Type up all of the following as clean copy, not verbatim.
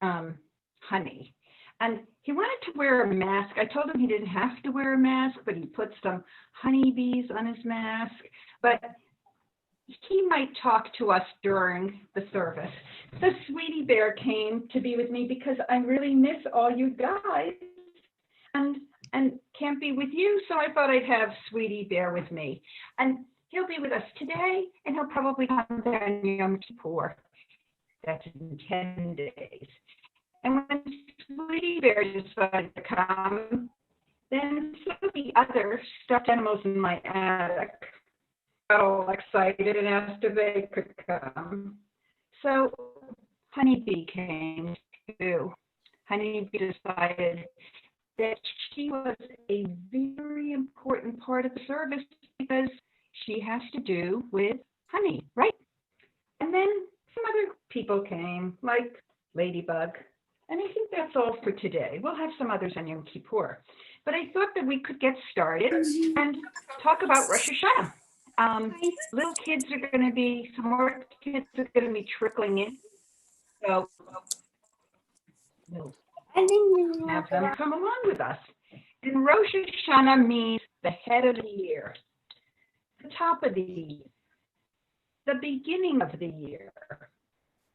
honey. And he wanted to wear a mask. I told him he didn't have to wear a mask, but he put some honeybees on his mask. But he might talk to us during the service. So Sweetie Bear came to be with me because I really miss all you guys and and can't be with you. So I thought I'd have Sweetie Bear with me. And he'll be with us today, and he'll probably come there on Yom Kippur. That's in 10 days. And when Sweetie Bear decided to come, then some of the other stuffed animals in my attic got all excited and asked if they could come. So Honeybee came too. Honeybee decided that she was a very important part of the service because she has to do with honey, right? And then some other people came, like Ladybug. And I think that's all for today. We'll have some others on Yom Kippur. But I thought that we could get started and talk about Rosh Hashanah. Little kids are going to be, some more kids are going to be trickling in. So we'll have them come along with us. And Rosh Hashanah means the head of the year, the top of the year, the beginning of the year.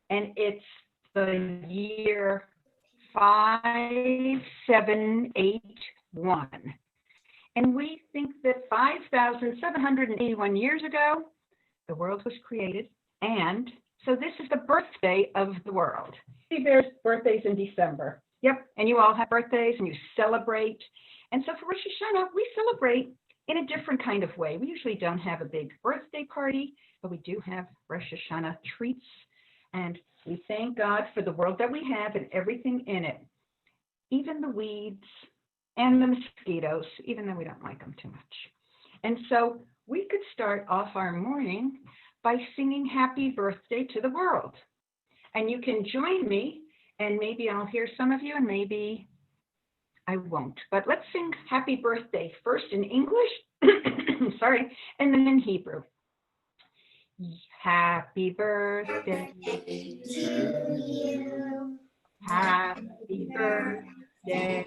And it's the year 5781. And we think that 5,781 years ago, the world was created. And so this is the birthday of the world. There's birthdays in December. Yep, and you all have birthdays and you celebrate. And so for Rosh Hashanah, we celebrate in a different kind of way. We usually don't have a big birthday party, but we do have Rosh Hashanah treats. And we thank God for the world that we have and everything in it, even the weeds and the mosquitoes, even though we don't like them too much. And so we could start off our morning by singing happy birthday to the world. And you can join me, and maybe I'll hear some of you, and maybe I won't. But let's sing happy birthday first in English, sorry, and then in Hebrew. Happy birthday to you. Happy birthday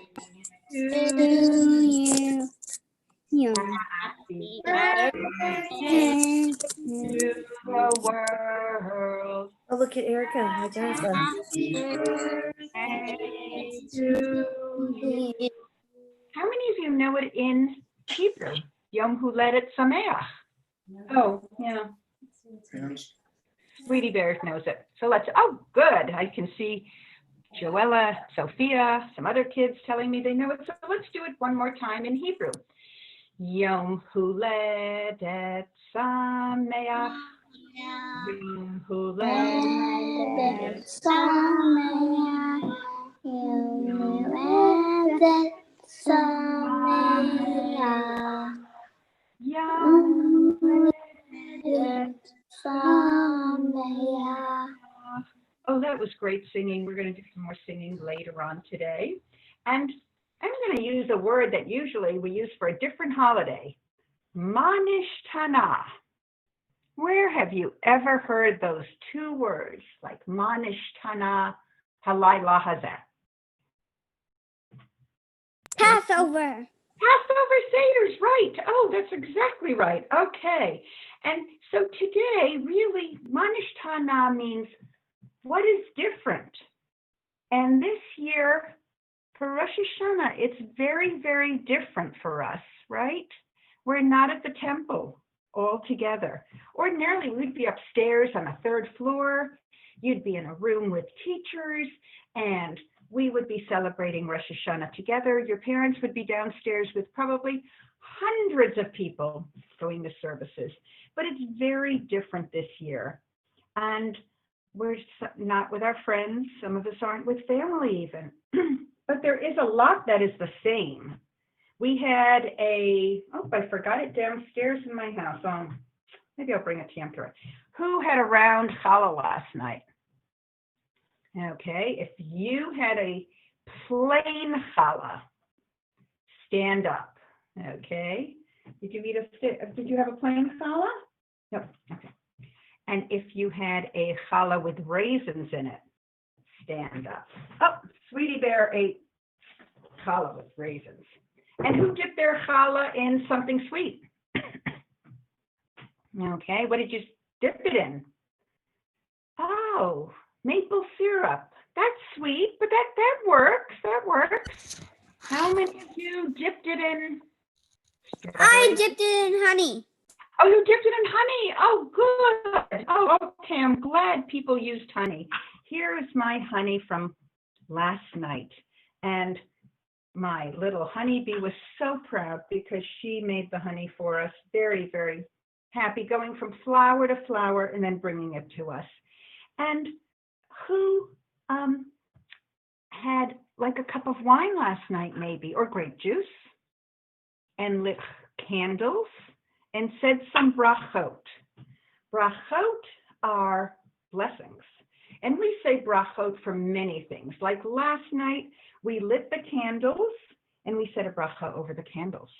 to you. Happy birthday to the world. Oh, look at Erica. Hi, Jonathan. Happy birthday to you. How many of you know it in Hebrew? Yom Huledet Sameach. Oh, yeah. Sweetie Bear knows it. So let's, oh, good. I can see Joella, Sophia, some other kids telling me they know it. So let's do it one more time in Hebrew. Yom Huledet Sameach. Yom Huledet Sameach. Yom Huledet Sameach. Yom Huledet Sameach. Oh, that was great singing. We're going to do some more singing later on today. And I'm going to use a word that usually we use for a different holiday, Manishtana. Where have you ever heard those two words, like Manishtana, Halayla Hazeh? Passover. Passover Seder's right. Oh, that's exactly right. Okay. And so today, really, Manishtana means what is different. And this year, for Rosh Hashanah, it's very, very different for us, right? We're not at the temple all together. Ordinarily, we'd be upstairs on the third floor. You'd be in a room with teachers, and we would be celebrating Rosh Hashanah together. Your parents would be downstairs with probably hundreds of people going to services. But it's very different this year. And we're not with our friends. Some of us aren't with family even. But there is a lot that is the same. We had I forgot it downstairs in my house. Maybe I'll bring it to you. Who had a round challah last night? Okay, if you had a plain challah, stand up. Okay, did you have a plain challah? No. Okay. And if you had a challah with raisins in it, stand up. Oh, Sweetie Bear ate challah with raisins. And who dipped their challah in something sweet? Okay, what did you dip it in? Oh, maple syrup. That's sweet, but that works. That works. How many of you dipped it in strawberry? I dipped it in honey. Oh, you dipped it in honey. Oh, good. Oh, okay. I'm glad people used honey. Here is my honey from last night. And my little honeybee was so proud because she made the honey for us. Very, very happy, going from flower to flower and then bringing it to us. And who had like a cup of wine last night, maybe, or grape juice, and lit candles and said some brachot. Brachot are blessings. And we say brachot for many things. Like last night, we lit the candles and we said a bracha over the candles.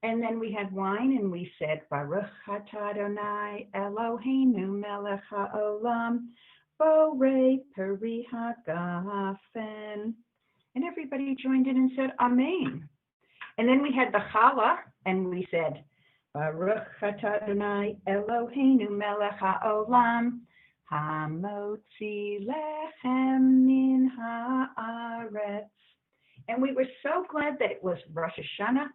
And then we had wine and we said, Baruch atah Adonai Eloheinu melech haolam, borei peri hagafen. And everybody joined in and said, Amen. And then we had the challah and we said, Baruch atah Adonai Eloheinu melech haolam, hamotzi lechem min haaretz. And we were so glad that it was Rosh Hashanah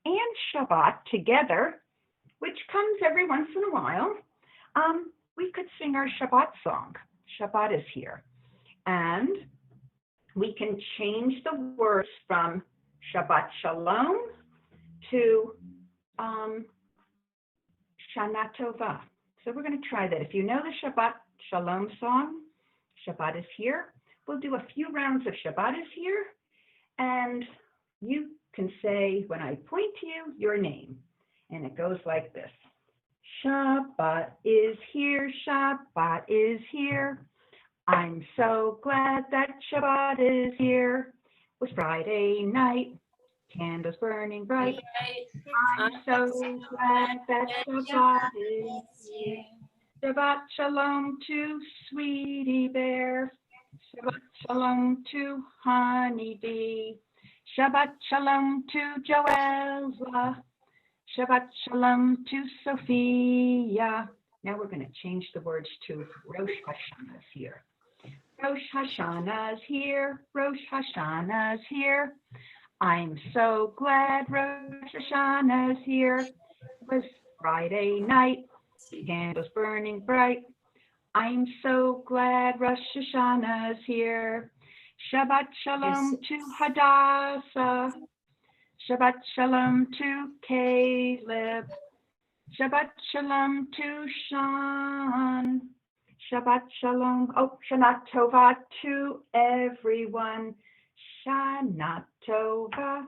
and Shabbat together, which comes every once in a while. We could sing our Shabbat song. Shabbat is here. And we can change the words from Shabbat Shalom to Shana Tova. So we're going to try that. If you know the Shabbat Shalom song, Shabbat is here. We'll do a few rounds of Shabbat is here. And you can say, when I point to you, your name. And it goes like this. Shabbat is here, Shabbat is here. I'm so glad that Shabbat is here. It was Friday night, candles burning bright. I'm so glad that Shabbat is here. Shabbat Shalom to Sweetie Bear. Shabbat Shalom to Honeybee. Shabbat Shalom to Joella. Shabbat Shalom to Sophia. Now we're going to change the words to Rosh Hashanah is here. Rosh Hashanah is here. Rosh Hashanah is here. I'm so glad Rosh Hashanah is here. It was Friday night. Candles burning bright. I'm so glad Rosh Hashanah is here. Shabbat Shalom to Hadassah. Shabbat Shalom to Caleb. Shabbat Shalom to Sean. Shabbat Shalom. Oh, Shana Tova to everyone. Shana Tova.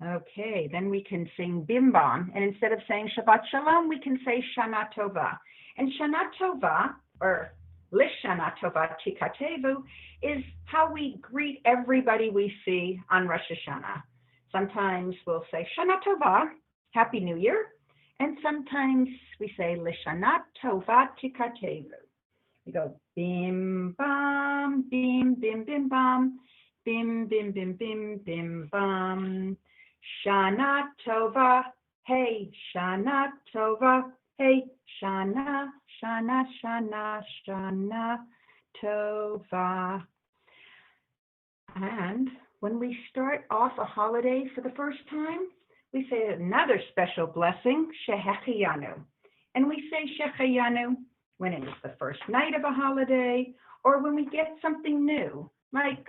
Okay, then we can sing Bim Bam. And instead of saying Shabbat Shalom, we can say Shana Tova. And Shana Tova, or Lishana Tova Tikatevu, is how we greet everybody we see on Rosh Hashanah. Sometimes we'll say Shana Tova, Happy New Year. And sometimes we say Lishana Tova Tikatevu. We go bim bam, bim bim bim bam, bim bim bim bim bim bam. Shana Tova, hey, Shana Tova, hey, Shana, Shana, Shana, Shana Tova. And when we start off a holiday for the first time, we say another special blessing, Shehecheyanu. And we say Shehecheyanu when it is the first night of a holiday or when we get something new, like,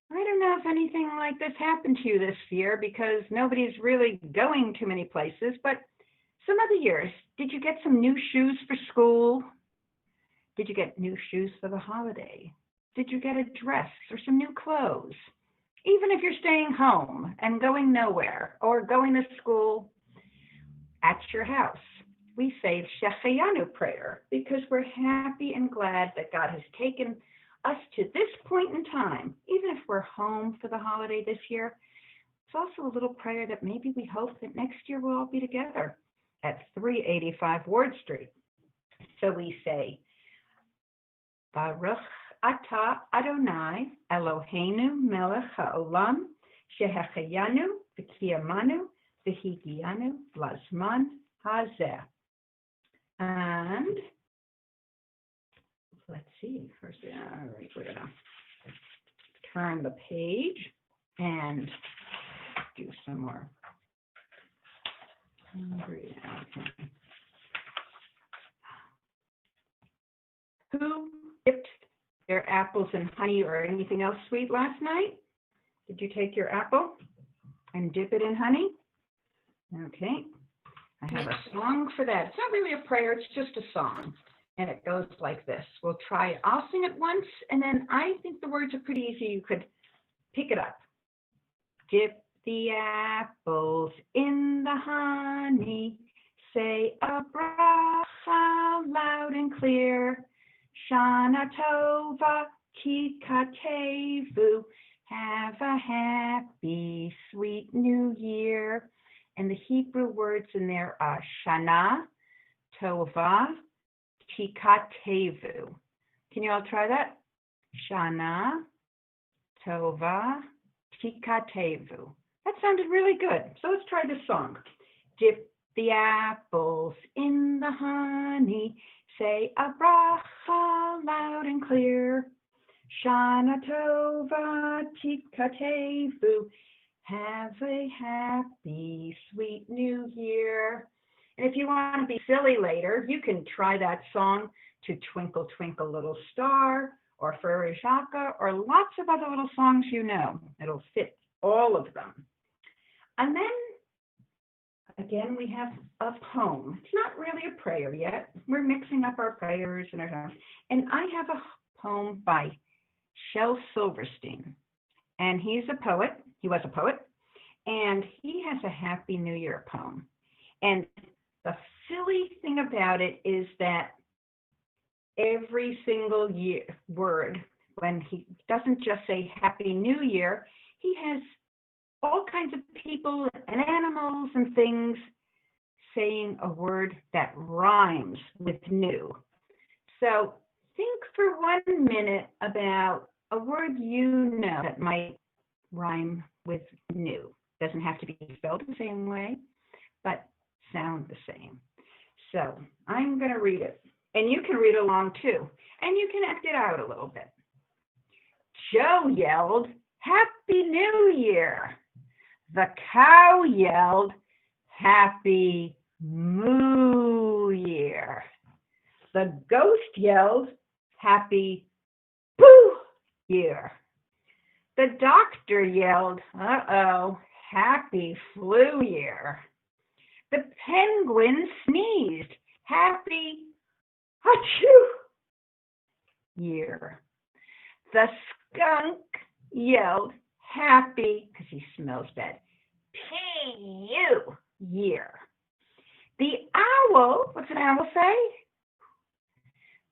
I don't know if anything like this happened to you this year because nobody's really going to many places, but some other years, did you get some new shoes for school? Did you get new shoes for the holiday? Did you get a dress or some new clothes? Even if you're staying home and going nowhere or going to school at your house, we say Shehecheyanu prayer because we're happy and glad that God has taken us to this point in time. Even if we're home for the holiday this year, it's also a little prayer that maybe we hope that next year we'll all be together at 385 Ward Street. So we say, Baruch Ata Adonai Eloheinu melech haolam shehechayanu v'kiyamanu v'higianu lazman hazeh. And let's see, first, all right, we're gonna turn the page and do some more. Who dipped their apples in honey or anything else sweet last night? Did you take your apple and dip it in honey? Okay. I have a song for that. It's not really a prayer, it's just a song. And it goes like this. We'll try it. I'll sing it once, and then I think the words are pretty easy. You could pick it up. Dip the apples in the honey. Say a bracha loud and clear. Shana Tova Kikatevu. Have a happy, sweet new year. And the Hebrew words in there are Shana Tova Kikatevu. Can you all try that? Shana Tova Kikatevu. That sounded really good. So let's try this song. Dip the apples in the honey. Say a bracha loud and clear. Shana Tova Kikatevu. Have a happy, sweet new year. And if you want to be silly later, you can try that song to Twinkle, Twinkle, Little Star, or Frere Jacques, or lots of other little songs you know. It'll fit all of them. And then, again, we have a poem. It's not really a prayer yet. We're mixing up our prayers and our. And I have a poem by Shel Silverstein. And he's a poet. He was a poet. And he has a Happy New Year poem. And the silly thing about it is that every single word, when he doesn't just say Happy New Year, he has all kinds of people and animals and things saying a word that rhymes with new. So think for 1 minute about a word you know that might rhyme with new. Doesn't have to be spelled the same way, but sound the same. So I'm going to read it, and you can read along too, and you can act it out a little bit. Joe yelled, Happy New Year. The cow yelled, Happy Moo Year. The ghost yelled, Happy Boo Year. The doctor yelled, uh-oh, Happy Flu Year. The penguin sneezed, Happy Achoo Year. The skunk yelled, Happy, because he smells bad, P-U Year. The owl, what's an owl say?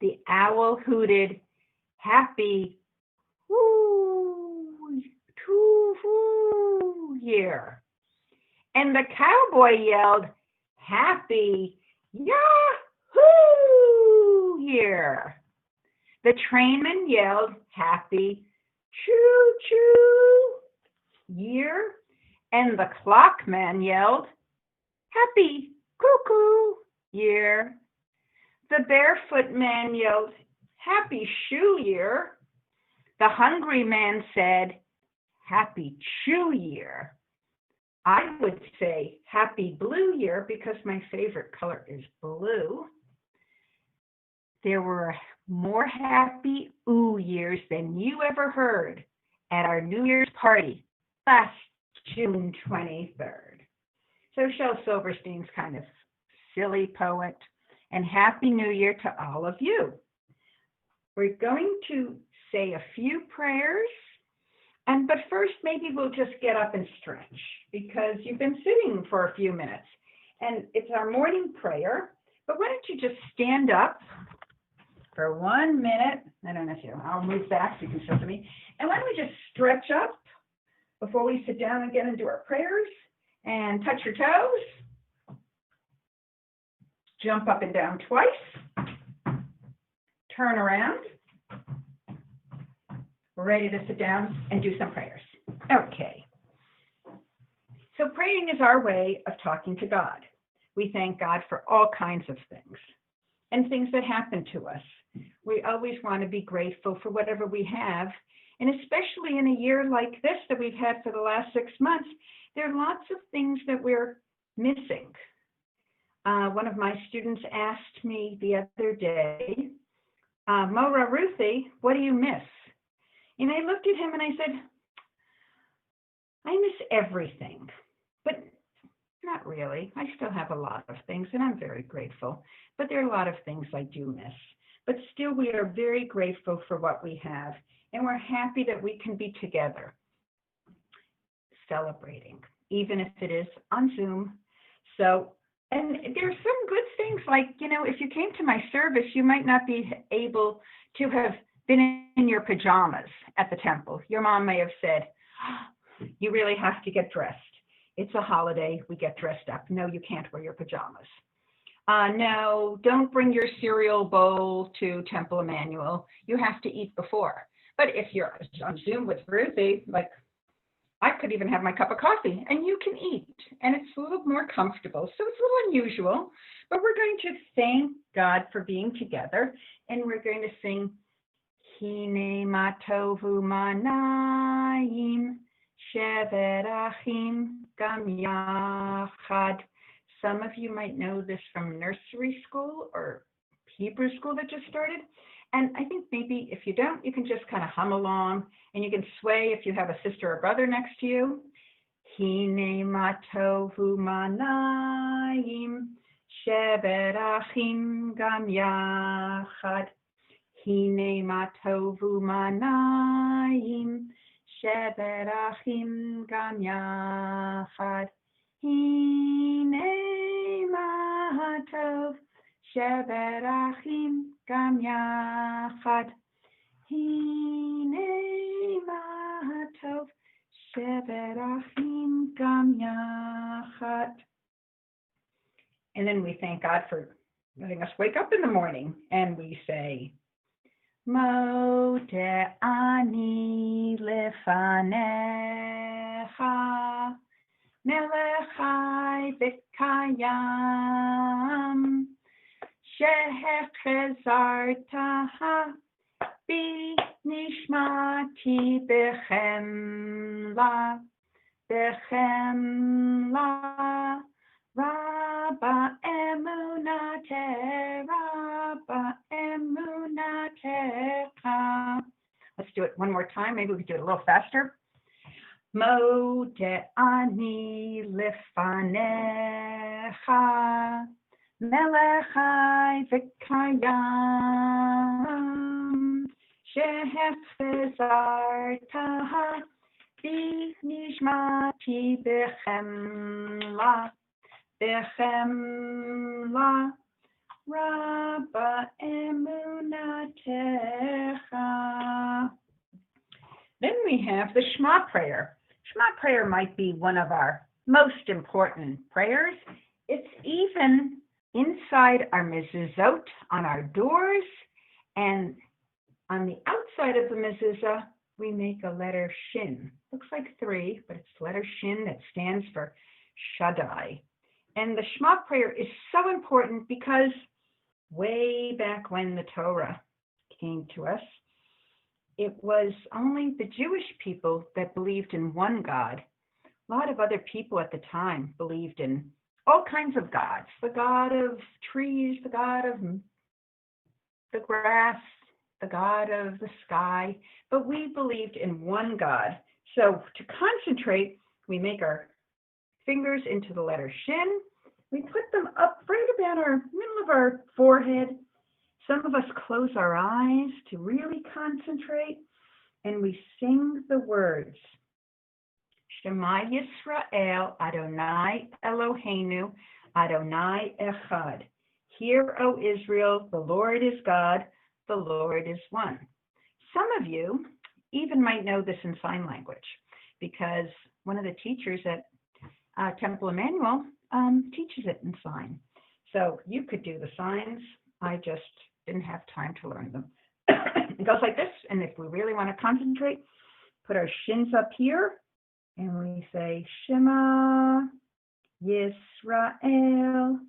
The owl hooted, Happy Woo Year. And the cowboy yelled, Happy Yahoo Year. The trainman yelled, Happy Choo Choo Year. And the clockman yelled, Happy Cuckoo Year. The barefoot man yelled, Happy Shoe Year. The hungry man said, Happy Chew Year. I would say Happy Blue Year because my favorite color is blue. There were more Happy Ooh Years than you ever heard at our New Year's party last June 23rd. So Shel Silverstein's kind of silly poet, and Happy New Year to all of you. We're going to say a few prayers, but first maybe we'll just get up and stretch because you've been sitting for a few minutes, and it's our morning prayer. But why don't you just stand up for 1 minute? I don't know if I'll move back so you can show to me. And why don't we just stretch up before we sit down again and do our prayers, and touch your toes. Jump up and down twice. Turn around. We're ready to sit down and do some prayers. Okay. So praying is our way of talking to God. We thank God for all kinds of things and things that happen to us. We always want to be grateful for whatever we have. And especially in a year like this that we've had for the last 6 months, there are lots of things that we're missing. One of my students asked me the other day, Mora Ruthie, what do you miss? And I looked at him and I said, I miss everything, but not really. I still have a lot of things and I'm very grateful, but there are a lot of things I do miss. But still, we are very grateful for what we have, and we're happy that we can be together celebrating, even if it is on Zoom. So, and there's some good things like, if you came to my service, you might not be able to have been in your pajamas at the temple. Your mom may have said, oh, you really have to get dressed. It's a holiday, we get dressed up. No, you can't wear your pajamas. No, don't bring your cereal bowl to Temple Emmanuel. You have to eat before. But if you're on Zoom with Ruthie, like I could even have my cup of coffee and you can eat. And it's a little more comfortable. So it's a little unusual, but we're going to thank God for being together. And we're going to sing Hine Matovu Manayim Shevet Achim Gam Yachad. Some of you might know this from nursery school or Hebrew school that just started. And I think maybe if you don't, you can just kind of hum along and you can sway if you have a sister or brother next to you. Hine matovu manayim shevet achim gam yachad. Hine matovu manayim shevet achim gam yachad. Hine matov shevet achim gam yachad. Hine matov shevet achim gam yachad. And then we thank God for letting us wake up in the morning, and we say, Modeh ani lefanecha Melech Chai v'Kayam, Shehechezarta bi nishmati b'chemla, Rabba emunatecha. Let's do it one more time. Maybe we could do it a little faster. Modeh ani lefanecha, Melech Chai v'Kayam, Shehechezarta bi nishmati b'chemla, Rabba emunatecha. Then we have the Shema prayer. Shema prayer might be one of our most important prayers. It's even inside our mezuzot, on our doors, and on the outside of the mezuzah, we make a letter Shin. Looks like 3, but it's letter Shin that stands for Shaddai. And the Shema prayer is so important because way back when the Torah came to us, it was only the Jewish people that believed in one God. A lot of other people at the time believed in all kinds of gods, the God of trees, the God of the grass, the God of the sky, but we believed in one God. So to concentrate, we make our fingers into the letter Shin. We put them up right about our middle of our forehead. Some of us close our eyes to really concentrate, and we sing the words. Shema Yisrael, Adonai Eloheinu, Adonai Echad. Hear, O Israel, the Lord is God, the Lord is one. Some of you even might know this in sign language, because one of the teachers at Temple Emmanuel teaches it in sign. So you could do the signs. I just didn't have time to learn them. It goes like this. And if we really want to concentrate, put our shins up here and we say Shema Yisrael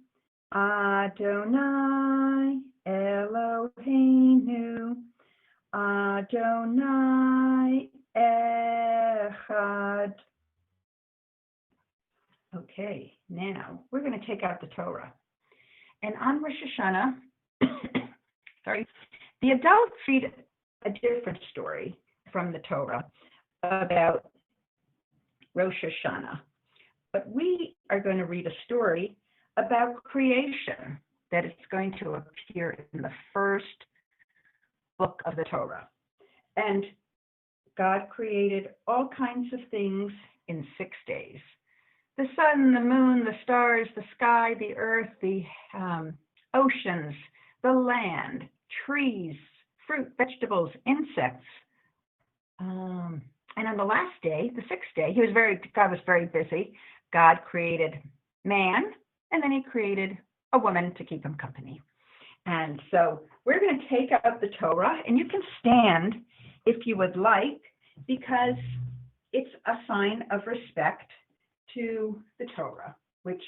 Adonai Eloheinu Adonai Echad. Okay, now we're going to take out the Torah. And on Rosh Hashanah, sorry, the adults read a different story from the Torah about Rosh Hashanah. But we are going to read a story about creation that is going to appear in the first book of the Torah. And God created all kinds of things in 6 days. The sun, the moon, the stars, the sky, the earth, the oceans, the land, trees, fruit, vegetables, insects. And on the last day, the 6th day, God was very busy. God created man, and then he created a woman to keep him company. And so we're going to take out the Torah, and you can stand if you would like, because it's a sign of respect to the Torah, which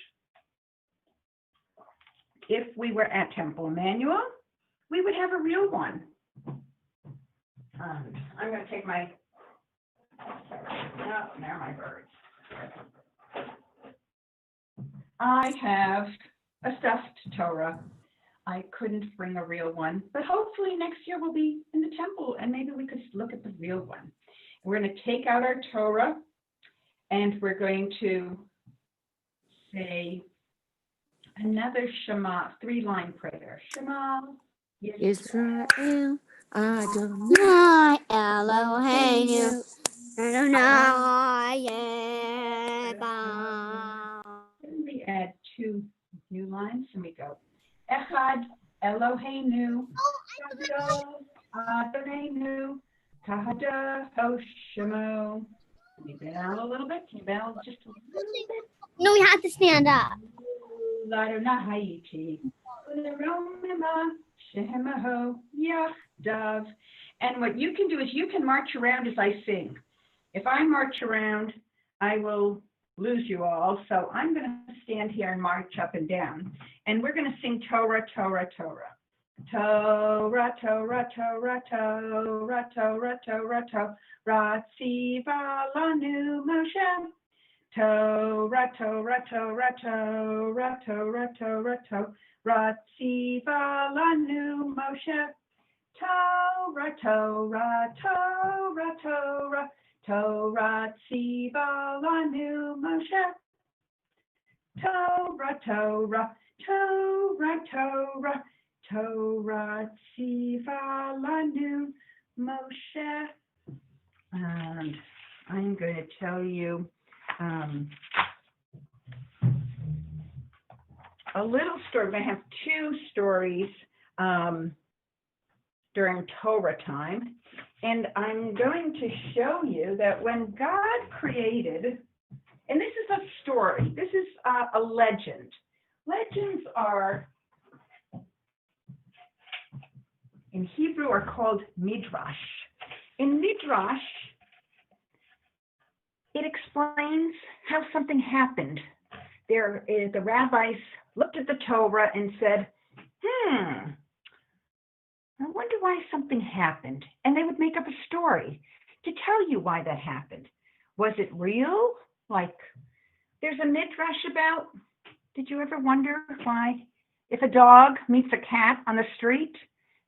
if we were at Temple Emmanuel, we would have a real one. I'm going to take my, oh, there are my birds. I have a stuffed Torah. I couldn't bring a real one, but hopefully next year we'll be in the temple and maybe we could look at the real one. We're going to take out our Torah and we're going to say another Shema, 3-line prayer. Shema Israel, Adonai, Eloheinu, Adonai, Then we add 2 new lines and we go Echad Eloheinu, Gadol Adonenu, Kahada Hoshemo. Can you bend down a little bit? Can you bend down just a little bit? No, we have to stand up. Ladonai Uleromima Shemaho Yahdav. And what you can do is you can march around as I sing. If I march around, I will lose you all. So I'm going to stand here and march up and down. And we're going to sing Torah, Torah, Torah. Torah, Torah, Torah, Torah, Torah, Torah, Torah, Tziva lanu Moshe. Torah, Torah, Torah, Torah, Torah, Torah, Torah, Tziva lanu Moshe. Torah, Torah, Torah, Torah, Torah, Tziva lanu Moshe. Torah, Torah, Torah, Torah, Torah, Tziva lanu Moshe. And I'm going to tell you a little story. We're going to have 2 stories during Torah time. And I'm going to show you that when God created, and this is a story, this is a legend. Legends are, in Hebrew, are called midrash. In midrash, it explains how something happened. The rabbis looked at the Torah and said, I wonder why something happened. And they would make up a story to tell you why that happened. Was it real? Like, there's a midrash about, did you ever wonder why if a dog meets a cat on the street,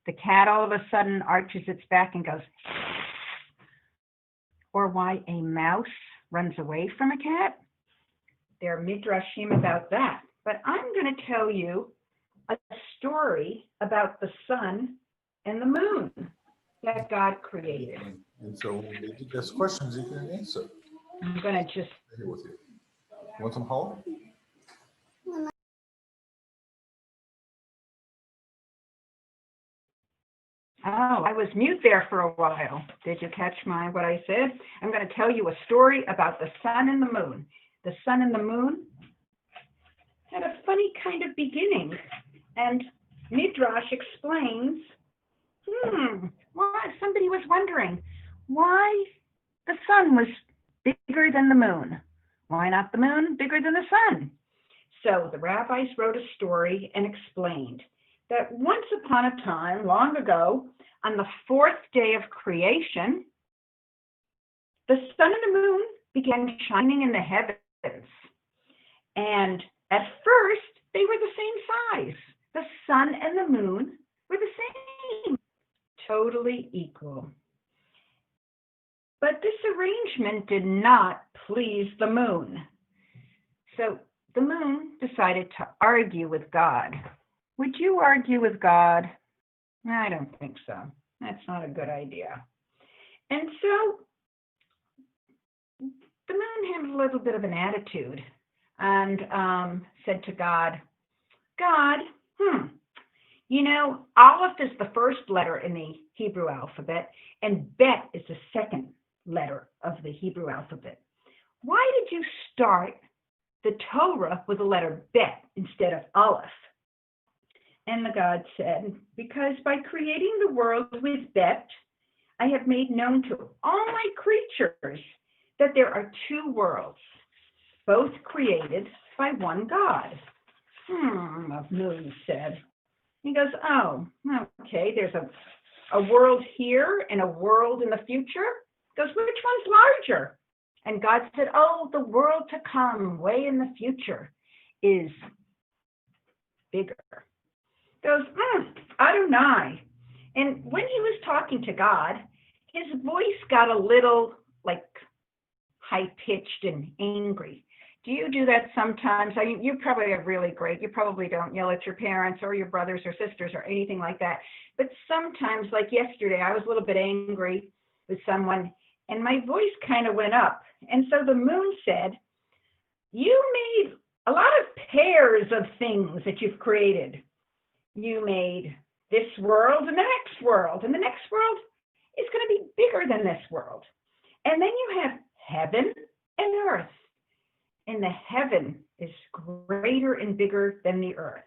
the cat all of a sudden arches its back and goes, or why a mouse runs away from a cat? There are midrashim about that. But I'm going to tell you a story about the sun and the moon that God created. And so when they get those questions, you can answer. I'm going to just... Here with you. You want some help? Oh, I was mute there for a while. Did you catch what I said? I'm going to tell you a story about the sun and the moon. The sun and the moon had a funny kind of beginning. And Midrash explains, somebody was wondering why the sun was bigger than the moon. Why not the moon bigger than the sun? So the rabbis wrote a story and explained that once upon a time, long ago, on the fourth day of creation, the sun and the moon began shining in the heavens. And at first, they were the same size. The sun and the moon were the same, totally equal. But this arrangement did not please the moon. So the moon decided to argue with God. Would you argue with God? I don't think so. That's not a good idea. And so the moon had a little bit of an attitude and said to God, God, you know, Aleph is the first letter in the Hebrew alphabet, and Bet is the second letter of the Hebrew alphabet. Why did you start the Torah with the letter Bet instead of Aleph? And the God said, because by creating the world with Bet, I have made known to all my creatures that there are two worlds, both created by one God. The moon said. He goes, oh, okay, there's a world here and a world in the future. He goes, which one's larger? And God said, oh, the world to come, way in the future, is bigger. He goes, Adonai. And when he was talking to God, his voice got a little like high-pitched and angry. Do you do that sometimes? You probably are really great. You probably don't yell at your parents or your brothers or sisters or anything like that. But sometimes, like yesterday, I was a little bit angry with someone, and my voice kind of went up. And so the moon said, you made a lot of pairs of things that you've created. You made this world and the next world, and the next world is going to be bigger than this world. And then you have heaven and earth. And the heaven is greater and bigger than the earth.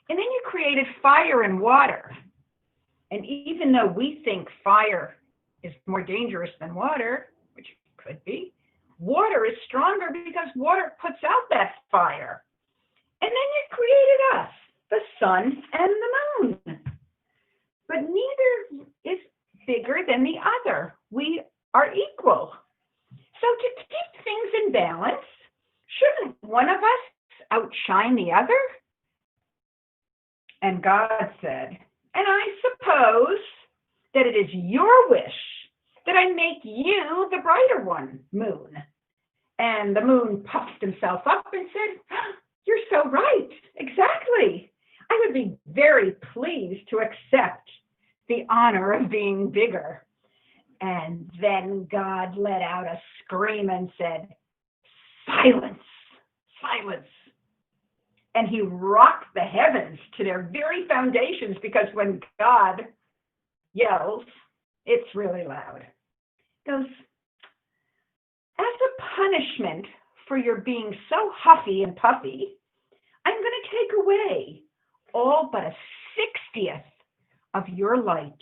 And then you created fire and water. And even though we think fire is more dangerous than water, which could be, water is stronger because water puts out that fire. And then you created us, the sun and the moon. But neither is bigger than the other. We are equal. So to keep things in balance, shouldn't one of us outshine the other? And God said, and I suppose that it is your wish that I make you the brighter one, moon. And the moon puffed himself up and said, you're so right, exactly. I would be very pleased to accept the honor of being bigger. And then God let out a scream and said, silence, silence. And he rocked the heavens to their very foundations, because when God yells, it's really loud. He goes, as a punishment for your being so huffy and puffy, I'm going to take away all but 1/60th of your light.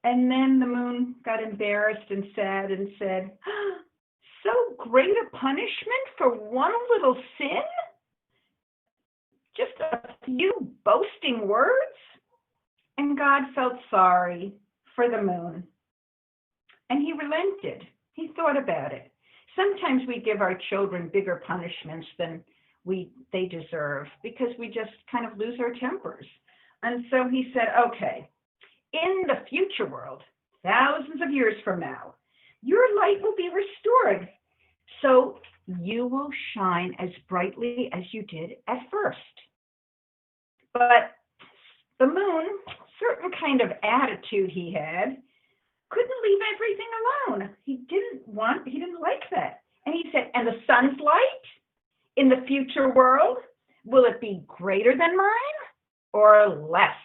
And then the moon got embarrassed and sad and said, so great a punishment for one little sin? Just a few boasting words? And God felt sorry for the moon. And he relented. He thought about it. Sometimes we give our children bigger punishments than they deserve, because we just kind of lose our tempers. And so he said, okay, in the future world, thousands of years from now, your light will be restored. So you will shine as brightly as you did at first. But the moon, certain kind of attitude he had, couldn't leave everything alone. He didn't like that. And he said, and the sun's light in the future world, will it be greater than mine or less?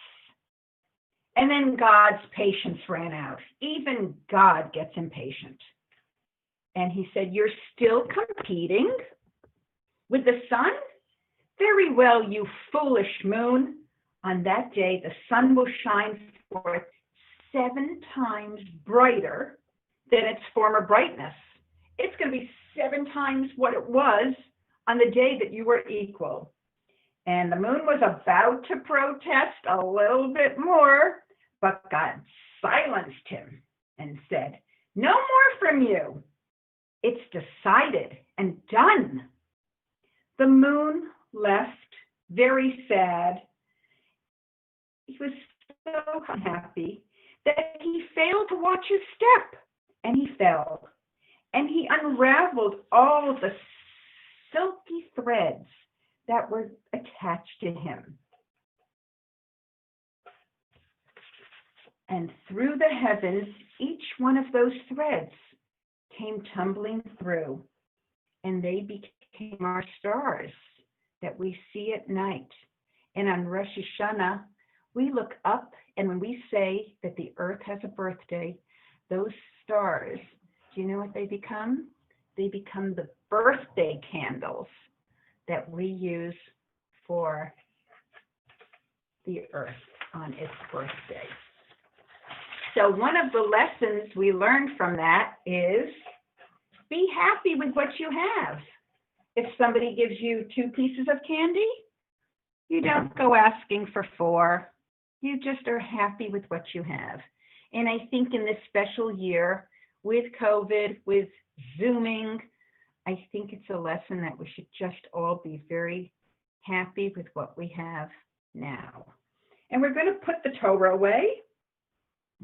And then God's patience ran out. Even God gets impatient. And he said, you're still competing with the sun? Very well, you foolish moon. On that day, the sun will shine forth 7 times brighter than its former brightness. It's going to be 7 times what it was on the day that you were equal. And the moon was about to protest a little bit more, but God silenced him and said, "No more from you. It's decided and done." The moon left very sad. He was so unhappy that he failed to watch his step, and he fell. And he unraveled all the silky threads that were attached to him. And through the heavens, each one of those threads came tumbling through, and they became our stars that we see at night. And on Rosh Hashanah, we look up, and when we say that the earth has a birthday, those stars, do you know what they become? They become the birthday candles that we use for the earth on its birthday. So one of the lessons we learned from that is be happy with what you have. If somebody gives you 2 pieces of candy, you don't go asking for 4. You just are happy with what you have. And I think in this special year with COVID, with Zooming, I think it's a lesson that we should just all be very happy with what we have now. And we're going to put the Torah away.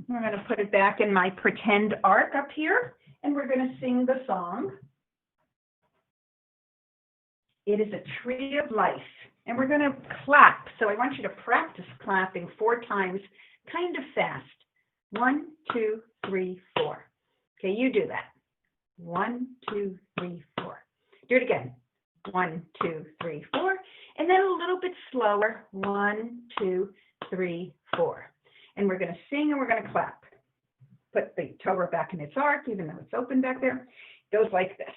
We're going to put it back in my pretend ark up here, and we're going to sing the song. It is a tree of life. And we're going to clap. So I want you to practice clapping 4 times, kind of fast. 1, 2, 3, 4. Okay, you do that. 1, 2, 3, 4. Do it again. 1, 2, 3, 4. And then a little bit slower. 1, 2, 3, 4. And we're going to sing and we're going to clap. Put the Torah back in its ark, even though it's open back there. It goes like this.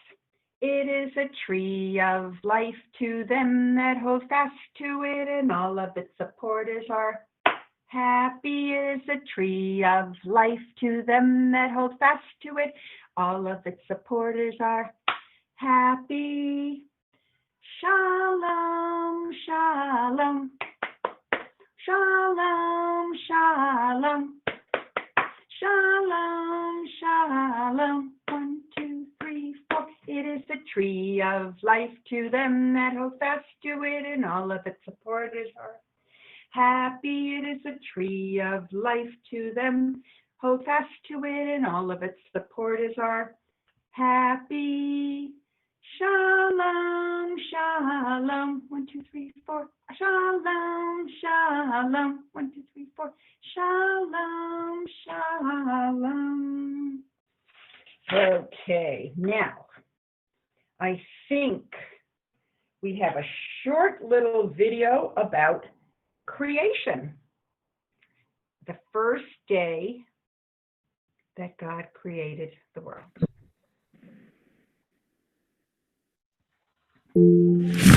It is a tree of life to them that hold fast to it, and all of its supporters are happy. It is a tree of life to them that hold fast to it. All of its supporters are happy. Shalom, shalom. Shalom, shalom. Shalom, shalom. 1, 2, 3, 4. It is a tree of life to them that hold fast to it, and all of its supporters are happy. It is a tree of life to them, hold fast to it, and all of its supporters are happy. Shalom, shalom. 1, 2, 3, 4. Shalom, shalom. 1, 2, 3, 4. Shalom, shalom. Okay, now I think we have a short little video about creation. The first day that God created the world.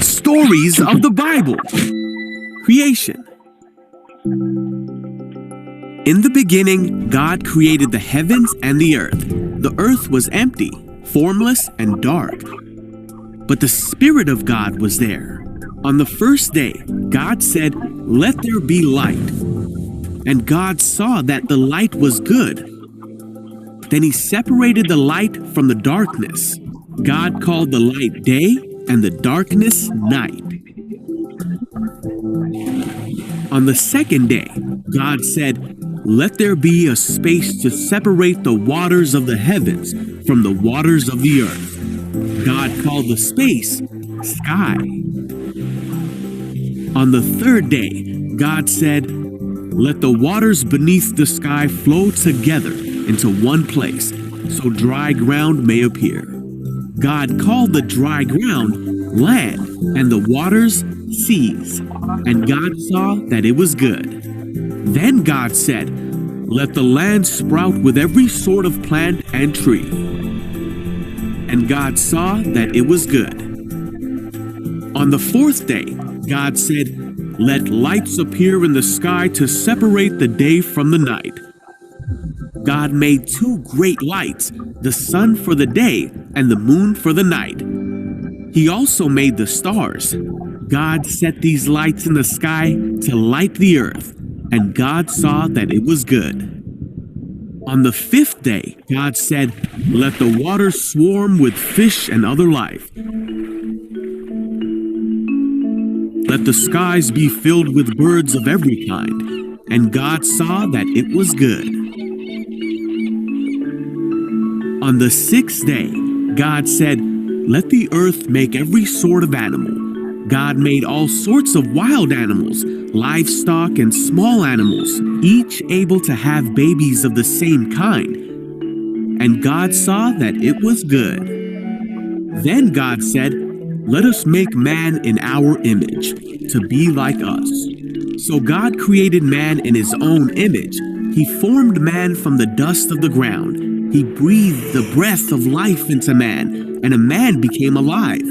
Stories of the Bible. Creation. In the beginning, God created the heavens and the earth. The earth was empty, formless, and dark. But the Spirit of God was there. On the first day, God said, "Let there be light." And God saw that the light was good. Then He separated the light from the darkness. God called the light day, and the darkness night. On the second day, God said, "Let there be a space to separate the waters of the heavens from the waters of the earth." God called the space sky. On the third day, God said, "Let the waters beneath the sky flow together into one place, so dry ground may appear." God called the dry ground land and the waters seas, and God saw that it was good. Then God said, "Let the land sprout with every sort of plant and tree." And God saw that it was good. On the fourth day, God said, "Let lights appear in the sky to separate the day from the night." God made two great lights, the sun for the day and the moon for the night. He also made the stars. God set these lights in the sky to light the earth, and God saw that it was good. On the fifth day, God said, "Let the waters swarm with fish and other life. Let the skies be filled with birds of every kind." And God saw that it was good. On the sixth day, God said, "Let the earth make every sort of animal." God made all sorts of wild animals, livestock, and small animals, each able to have babies of the same kind. And God saw that it was good. Then God said, "Let us make man in our image, to be like us." So God created man in his own image. He formed man from the dust of the ground. He breathed the breath of life into man, and a man became alive.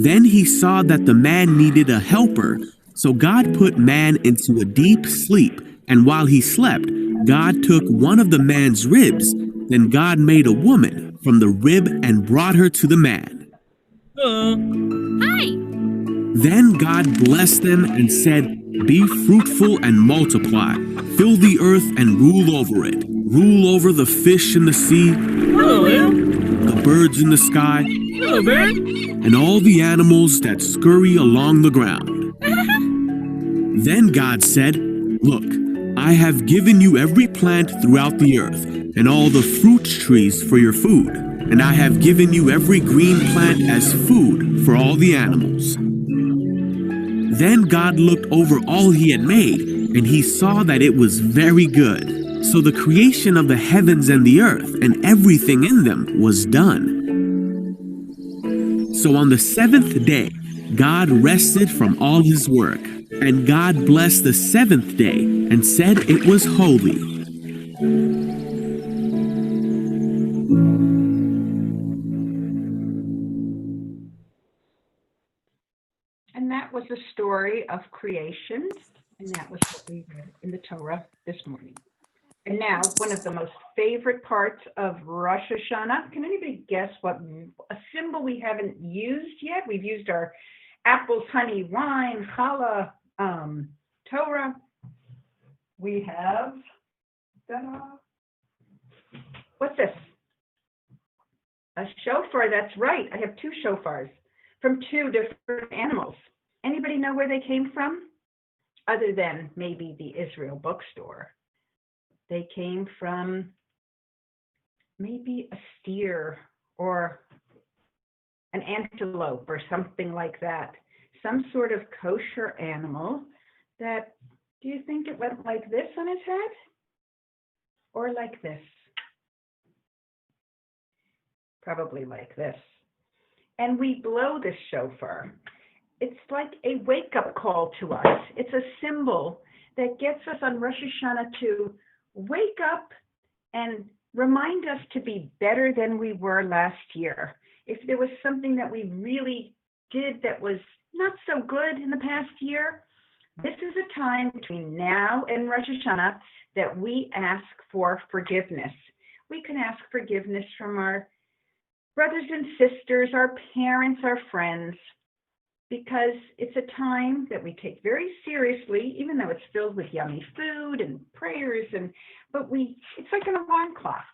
Then he saw that the man needed a helper, so God put man into a deep sleep, and while he slept, God took one of the man's ribs. Then God made a woman from the rib and brought her to the man. Hi. Then God blessed them and said, "Be fruitful and multiply. Fill the earth and rule over it. Rule over the fish in the sea, the birds in the sky, and all the animals that scurry along the ground." Then God said, "Look, I have given you every plant throughout the earth, and all the fruit trees for your food, and I have given you every green plant as food for all the animals." Then God looked over all he had made, and he saw that it was very good. So the creation of the heavens and the earth and everything in them was done. So on the seventh day, God rested from all his work, and God blessed the seventh day and said it was holy. And that was the story of creation, and that was what we read in the Torah this morning. And now, one of the most favorite parts of Rosh Hashanah. Can anybody guess what a symbol we haven't used yet? We've used our apples, honey, wine, challah, Torah. We have, what's this? A shofar, that's right. I have two shofars from two different animals. Anybody know where they came from? Other than maybe the Israel bookstore. They came from maybe a steer or an antelope or something like that. Some sort of kosher animal that, do you think it went like this on his head? Or like this? Probably like this. And we blow this shofar. It's like a wake-up call to us. It's a symbol that gets us on Rosh Hashanah to wake up and remind us to be better than we were last year. If there was something that we really did that was not so good in the past year, this is a time between now and Rosh Hashanah that we ask for forgiveness. We can ask forgiveness from our brothers and sisters, our parents, our friends, because it's a time that we take very seriously, even though it's filled with yummy food and prayers, but it's like an alarm clock,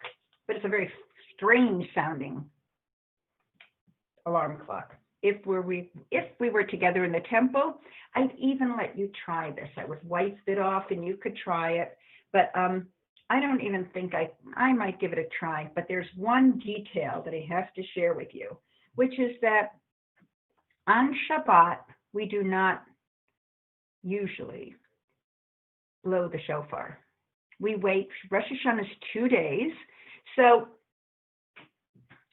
but it's a very strange sounding alarm clock. If we were together in the temple, I'd even let you try this. I would wipe it off and you could try it, but I don't even think I might give it a try, but there's one detail that I have to share with you, which is that on Shabbat, we do not usually blow the shofar. We wait. Rosh Hashanah is 2 days. So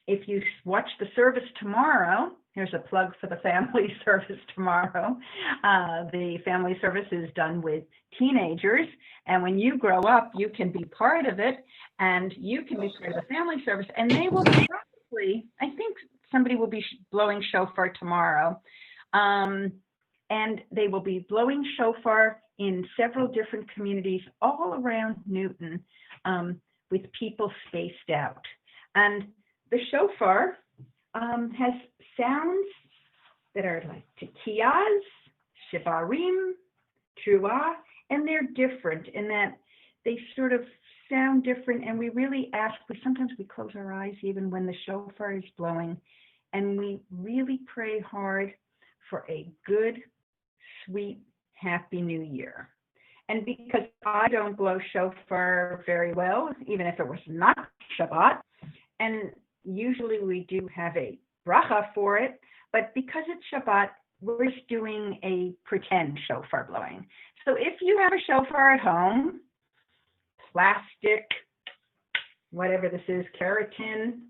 if you watch the service tomorrow, here's a plug for the family service tomorrow. The family service is done with teenagers. And when you grow up, you can be part of it and you can be part of the family service. And they will probably, I think somebody will be blowing shofar tomorrow. And they will be blowing shofar in several different communities all around Newton, with people spaced out. And the shofar has sounds that are like tekiyahs, shivarim, truah, and they're different in that they sort of sound different. And we really sometimes we close our eyes even when the shofar is blowing, and we really pray hard for a good, sweet, happy new year. And because I don't blow shofar very well, even if it was not Shabbat, and usually we do have a bracha for it, but because it's Shabbat, we're just doing a pretend shofar blowing. So if you have a shofar at home, plastic, whatever this is, keratin,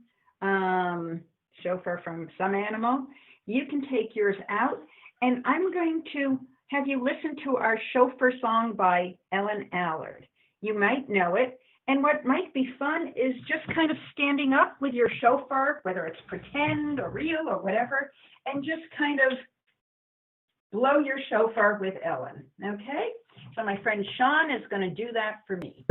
shofar from some animal, you can take yours out. And I'm going to have you listen to our shofar song by Ellen Allard. You might know it. And what might be fun is just kind of standing up with your shofar, whether it's pretend or real or whatever, and just kind of blow your shofar with Ellen, okay? So my friend Sean is going to do that for me.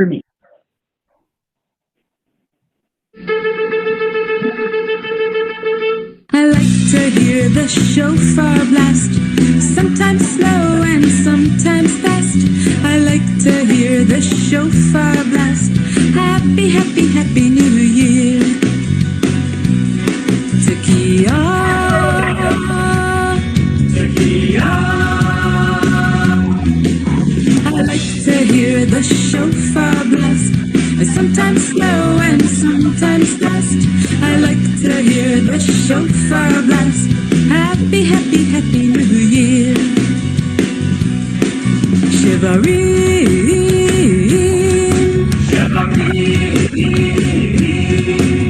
I like to hear the shofar blast, sometimes slow and sometimes fast. I like to hear the shofar blast. Happy, happy, happy New Year. Tekiyah, Tekiyah. I like to hear the shofar blast, sometimes slow and sometimes fast. I like to hear the shofar blast. Happy, happy, happy New Year. Shivarim, Shivarim.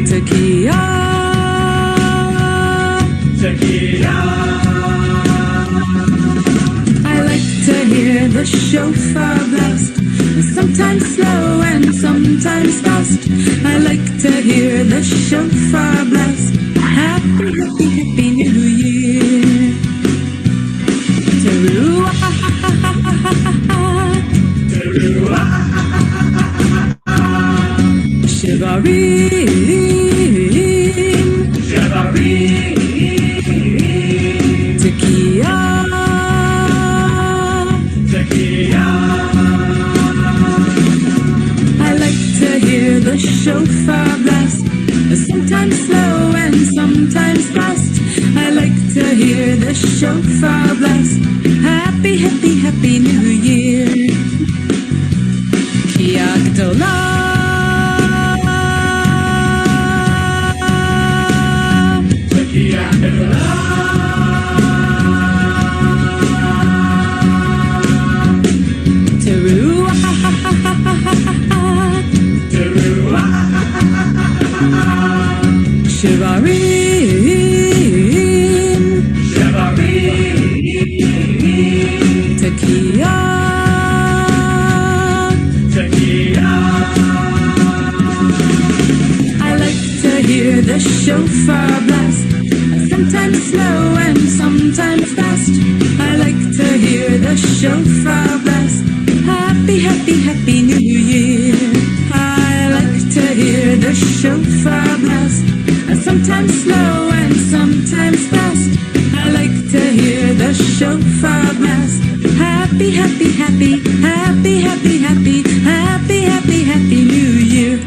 Tekiyah, Tekiyah. I like to hear the shofar blast, sometimes slow and sometimes fast. I like to hear the shofar blast. Happy, happy, happy New Year. Teruah, Teruah. Shivarim, Shivarim. Tekiyah, Tekiyah. I like to hear the shofar blast, sometimes slow and sometimes fast. I like to hear the shofar blast. Happy, happy, happy New Year. Kiyah Gdolah, Kiyah Gdolah. Teruah, Teruah. Shivarim, Shivarim. Tekiyah, Tekiyah. I like to hear the shofar blast, sometimes slow and sometimes fast. I like to hear the shofar blast. Happy, happy, happy New Year. I like to hear the shofar blast, sometimes slow and sometimes fast. I like to hear the shofar blast. Happy, happy, happy, happy, happy, happy, happy, happy, happy New Year.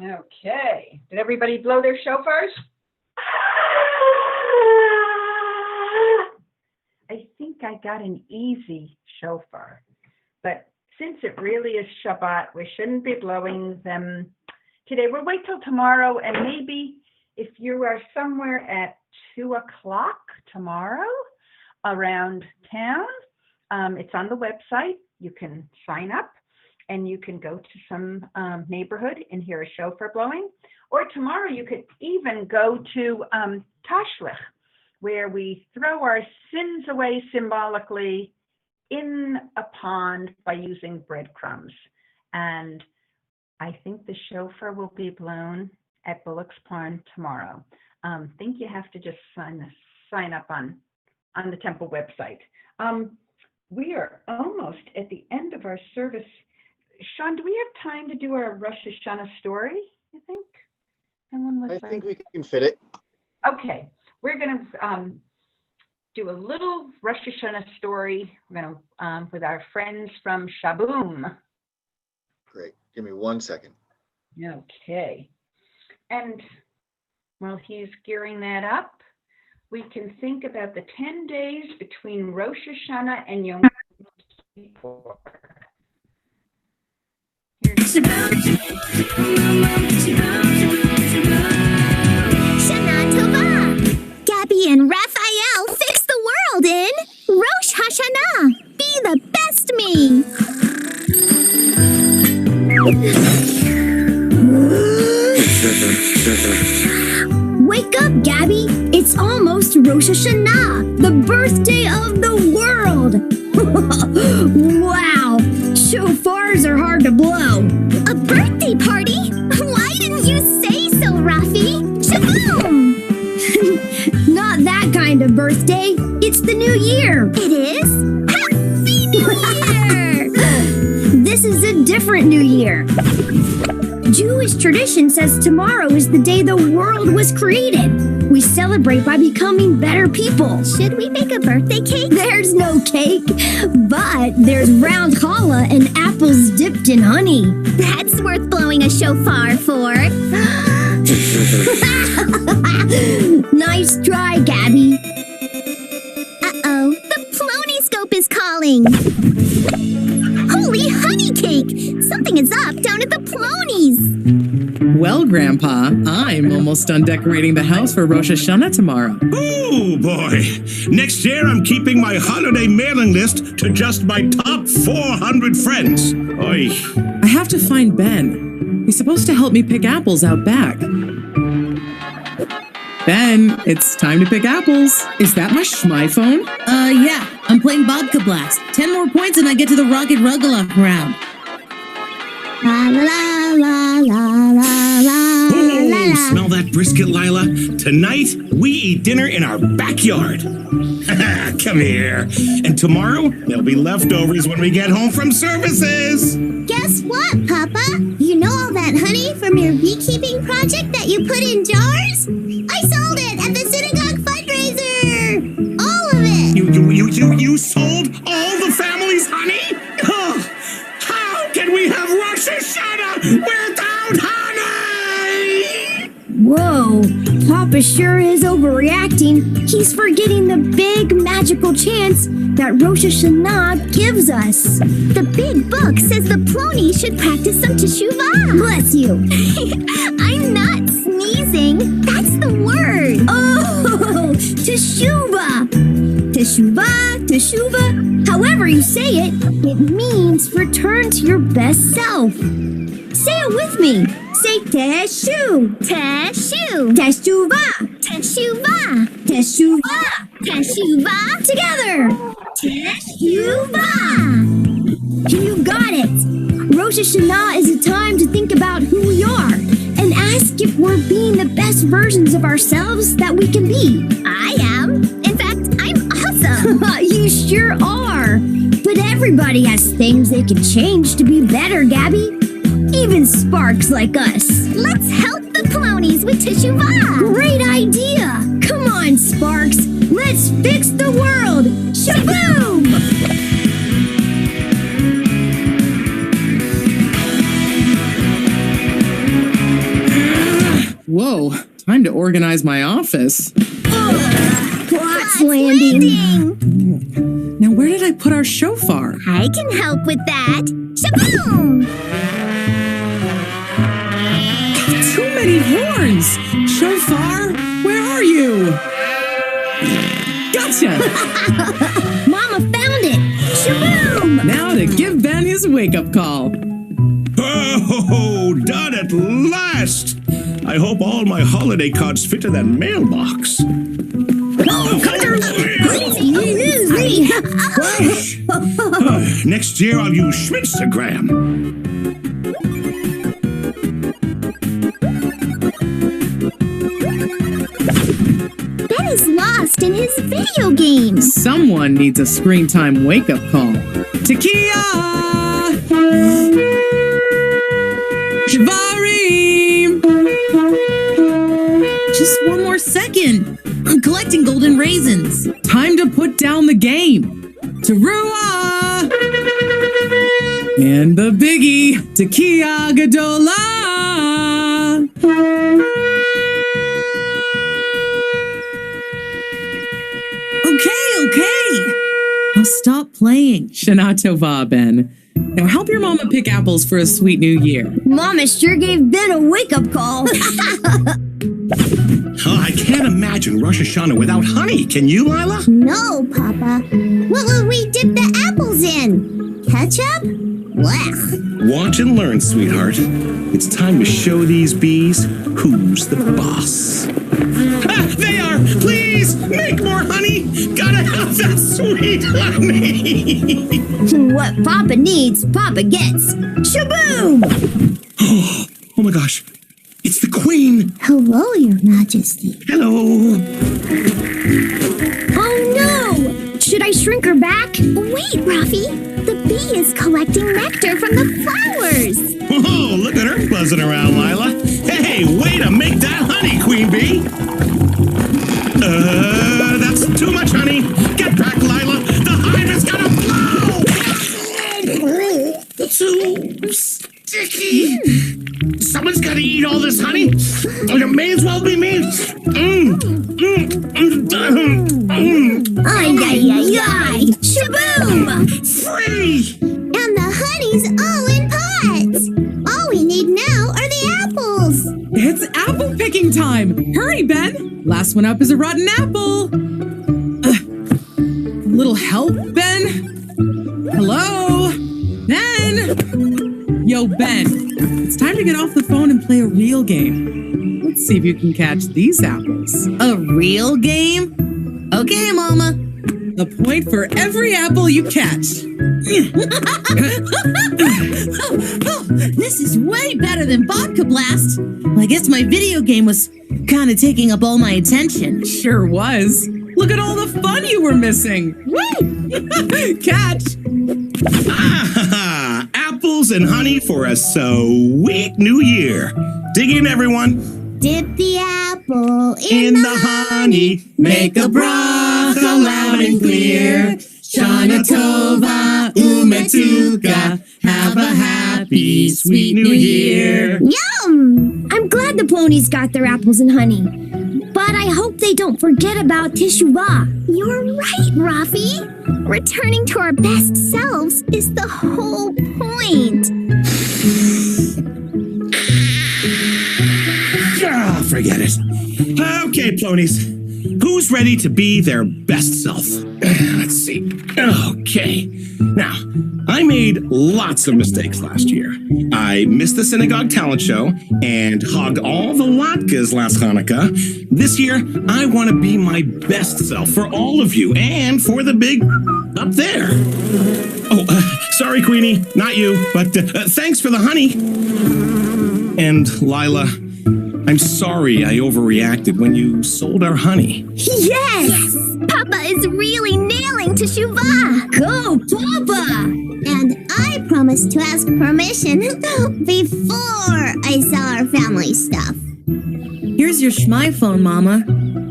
Okay. Did everybody blow their shofars? I think I got an easy shofar, but since it really is Shabbat, we shouldn't be blowing them today. We'll wait till tomorrow, and maybe if you are somewhere at 2 o'clock tomorrow around town, it's on the website. You can sign up and you can go to some neighborhood and hear a shofar blowing. Or tomorrow you could even go to Tashlich, where we throw our sins away symbolically in a pond by using breadcrumbs. And I think the shofar will be blown at Bullock's Pond tomorrow. I think you have to just sign up on on the temple website. We are almost at the end of our service. Sean, do we have time to do our Rosh Hashanah story, you think? I think we can fit it. Okay, we're going to do a little Rosh Hashanah story. We're going to with our friends from Shaboom. Great. Give me 1 second. Okay. And while he's gearing that up, we can think about the 10 days between Rosh Hashanah and Yom Kippur. Shana Tova! Gabby and Raphael fix the world in Rosh Hashanah. Be the best me. Wake up, Gabby. It's almost Rosh Hashanah, the birthday of the world. Wow, shofars are hard to blow. A birthday party? Why didn't you say so, Rafi? Shaboom! Not that kind of birthday. It's the new year. It is? Happy New Year! This is a different new year. Jewish tradition says tomorrow is the day the world was created. We celebrate by becoming better people. Should we make a birthday cake? There's no cake, but there's round challah and apples dipped in honey. That's worth blowing a shofar for. Nice try, Gabby. Uh-oh, the Ploniscope is calling. Holy honey cake! Something is up down at the Plonies. Well, Grandpa, I'm almost done decorating the house for Rosh Hashanah tomorrow. Oh, boy. Next year, I'm keeping my holiday mailing list to just my top 400 friends. Oy. I have to find Ben. He's supposed to help me pick apples out back. Ben, it's time to pick apples. Is that my Shmai phone? Yeah. I'm playing Vodka Blast. 10 more points and I get to the Rocket Rugalop round. La la la la la la. Oh, smell that brisket, Lila? Tonight, we eat dinner in our backyard. Come here. And tomorrow, there'll be leftovers when we get home from services. Guess what, Papa? You know all that honey from your beekeeping project that you put in jars? I sold it at the synagogue fundraiser! All of it! You sold all the family's honey? Oh, how can we have Rosh Hashanah without honey? Whoa, Papa sure is overreacting. He's forgetting the big magical chance that Rosh Hashanah gives us. The big book says the Plony should practice some teshuvah. Bless you. I'm not sneezing. That's the word. Oh, teshuvah. Teshuvah, teshuvah. However you say it, it means return to your best self. Say it with me. Say teshu. Teshu. Teshuvah. Teshuvah. Teshuvah. Teshuvah. Together. Teshuvah. You got it. Rosh Hashanah is a time to think about who we are and ask if we're being the best versions of ourselves that we can be. I am. In fact, I'm awesome. You sure are. But everybody has things they can change to be better, Gabby. Even sparks like us. Let's help the Plonies with teshuvah. Great idea. Come on, Sparks. Let's fix the world. Shaboom! Whoa, time to organize my office. Plots landing. Now, where did I put our shofar? I can help with that. Shaboom! Too many horns! Shofar, where are you? Gotcha! Mama found it! Shaboom! Now to give Ben his wake-up call. Oh, done at last! I hope all my holiday cards fit in that mailbox. Next year I'll use Schmitztagram. Ben is lost in his video games. Someone needs a screen time wake-up call. Takia! Shvarim! Just one more second. I'm collecting golden raisins. Time to put down the game. Teruah! And the biggie, Takia Gadola! Okay. I'll stop playing. Shana Tova, Ben. Now help your mama pick apples for a sweet new year. Mama sure gave Ben a wake-up call. Oh, I can't imagine Rosh Hashanah without honey. Can you, Lila? No, Papa. What will we dip the apples in? Ketchup? Blech. Watch and learn, sweetheart. It's time to show these bees who's the boss. Ah, they are! Please, make more honey! Gotta have that sweet honey! What Papa needs, Papa gets. Shaboom! Oh my gosh, it's the Queen! Hello, Your Majesty. Hello! Oh no! Should I shrink her back? Wait, Ruffy. The bee is collecting nectar from the flowers. Oh, look at her buzzing around, Lila. Hey, way to make that honey, Queen Bee! That's too much honey. Get back, Lila. The hive is gonna blow! Too sticky. Someone's gotta eat all this honey. It may as well be me. Ay, ay, ay, ay. Shaboom! Free! And the honey's all in pots. All we need now are the apples. It's apple picking time. Hurry, Ben. Last one up is a rotten apple. A little help, Ben? Hello? Ben? Yo, Ben. It's time to get off the phone and play a real game. Let's see if you can catch these apples. A real game? Okay, Mama. A point for every apple you catch. This is way better than Vodka Blast. Well, I guess my video game was kind of taking up all my attention. Sure was. Look at all the fun you were missing. Woo! Catch. Ah, apples and honey for a sweet new year. Dig in, everyone. Dip the apple In the honey, make a bracha loud and clear. Shana Tova, Umetuka, have a happy, sweet new year. Yum! I'm glad the ponies got their apples and honey. But I hope they don't forget about Teshuvah. You're right, Rafi. Returning to our best selves is the whole point. Ah, forget it. Okay, ponies. Who's ready to be their best self? Let's see. Okay. Now, I made lots of mistakes last year. I missed the synagogue talent show and hogged all the latkes last Hanukkah. This year, I want to be my best self for all of you and for the big up there. Oh, sorry, Queenie, not you, but thanks for the honey. And Lila, I'm sorry I overreacted when you sold our honey. Yes! Papa is really nailing Teshuvah. Go, Papa! And I promised to ask permission before I sell our family stuff. Here's your Shmai phone, Mama.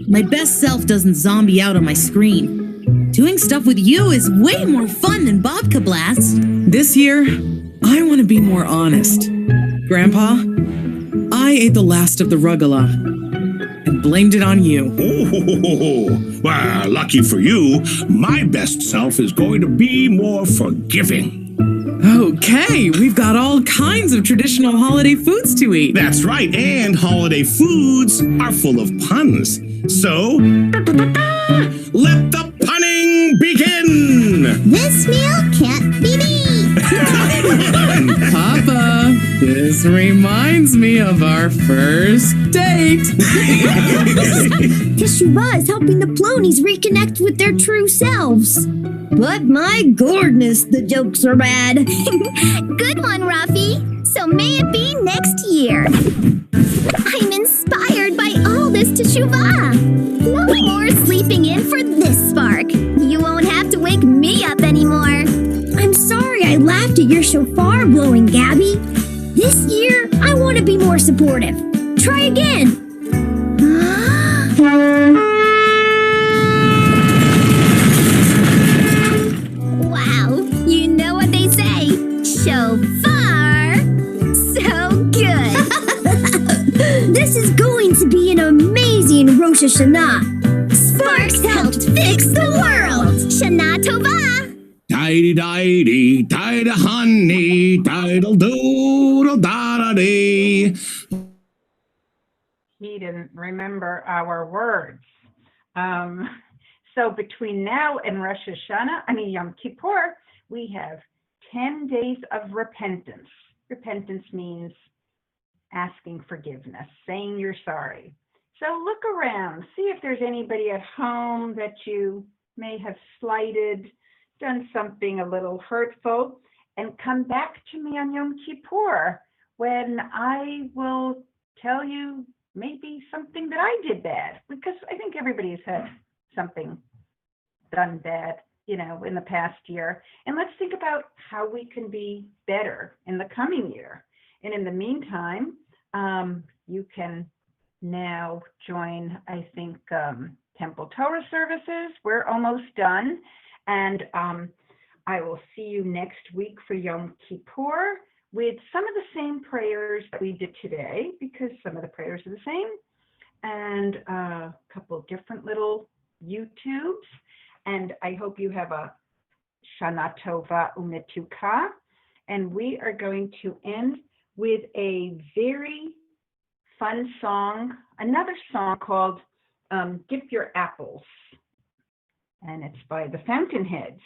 My best self doesn't zombie out on my screen. Doing stuff with you is way more fun than Vodka Blast. This year, I want to be more honest. Grandpa, I ate the last of the rugala and blamed it on you. Oh, well, lucky for you, my best self is going to be more forgiving. Okay, we've got all kinds of traditional holiday foods to eat. That's right, and holiday foods are full of puns. So, let the punning begin! This meal can't be beat. Papa, this reminds me of our first date. Teshuvah is helping the Plonies reconnect with their true selves. But my goodness, the jokes are bad. Good one, Rafi. So may it be next year. I'm inspired by all this Teshuvah. No more sleeping in for want to be more supportive. Try again. Wow, you know what they say. Shofar. So good. This is going to be an amazing Rosh Hashanah. Sparks helped fix the world. Shana Tova. Tidy, tidy, tidy, honey, tidy, doodle, da dee. He didn't remember our words. So between now and Rosh Hashanah, Yom Kippur, we have 10 days of repentance. Repentance means asking forgiveness, saying you're sorry. So look around, see if there's anybody at home that you may have slighted, done something a little hurtful, and come back to me on Yom Kippur when I will tell you maybe something that I did bad, because I think everybody's had something done bad, in the past year. And let's think about how we can be better in the coming year. And in the meantime, you can now join, I think, Temple Torah services. We're almost done. And I will see you next week for Yom Kippur with some of the same prayers that we did today, because some of the prayers are the same, and a couple of different little YouTubes. And I hope you have a Shana Tova Umetuka. And we are going to end with a very fun song, another song called Dip Your Apples. And it's by the Fountainheads.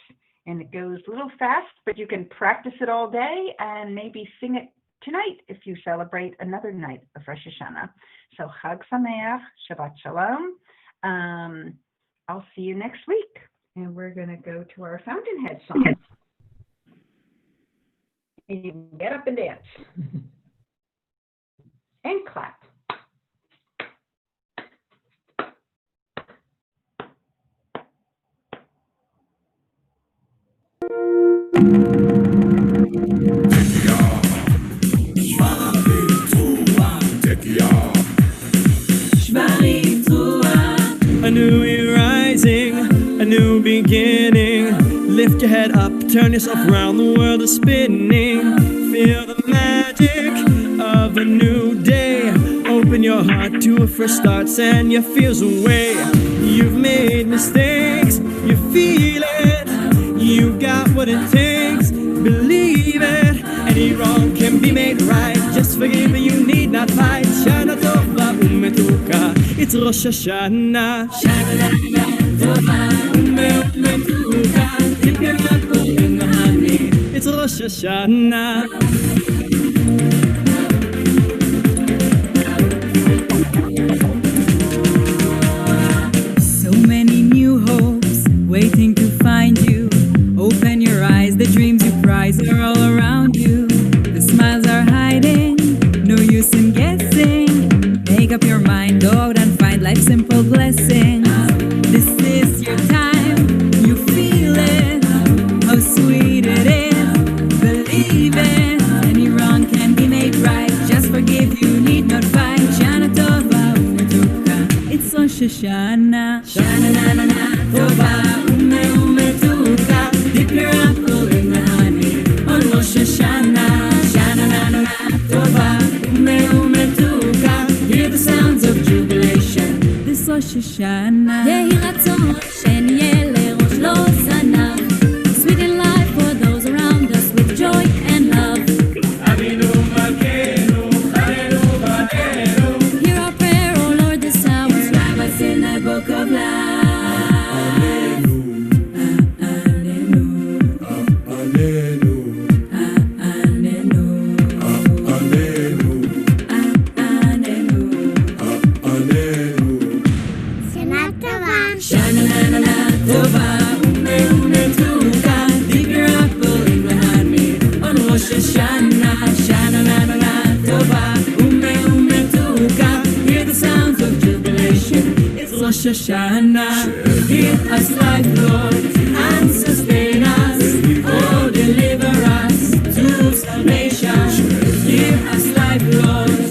And it goes a little fast, but you can practice it all day and maybe sing it tonight if you celebrate another night of Rosh Hashanah. So Chag Sameach, Shabbat Shalom. I'll see you next week. And we're going to go to our Fountainhead song. And you can get up and dance. And clap. A new rising, a new beginning. Lift your head up, turn yourself around, the world is spinning. Feel the magic of a new day. Open your heart to a fresh start, send your fears away. You've made mistakes, you feel it. You got what it takes, believe it. Any wrong can be made right, just forgive and you need not fight. Shana Tova Umetuka, it's Rosh Hashanah. Shana Tova Umetuka, dip your knuckle in the honey, it's Rosh Hashanah. So many new hopes waiting to find you. Open your eyes, the dreams you prize are all around you. The smiles are hiding, no use in guessing. Make up your mind, go out and find life's simple blessings. This is your time, you feel it, how sweet it is, believe it. Any wrong can be made right, just forgive, you need not fight. Shana Tova Umetuka, it's Rosh Hashanah. Shana Tova Umetuka, dip your apple in the honey on Rosh Hashanah. Shana Tova Umetuka, hear the sounds of jubilation. This Rosh Hashanah. Yehi Ratzon sheniyeh lerosh lo zanav. Sweet in life for those around us with joy and love. Avinu Malkeinu, Chalenu Ba'enu. Hear our prayer, O Lord, this hour. Inscribe us in the book of life. Rosh Hashanah, give us life, Lord, and sustain us. Oh, deliver us to salvation. Give us life, Lord,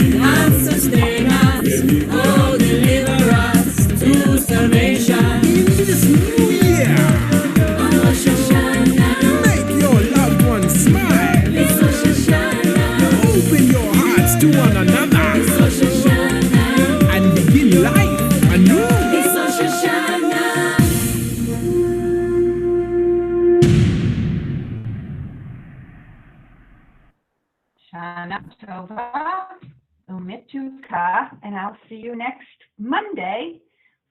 Mituka, and I'll see you next Monday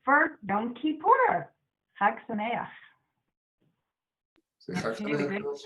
for Yom Kippur. Chag Sameach. Say Chag Sameach.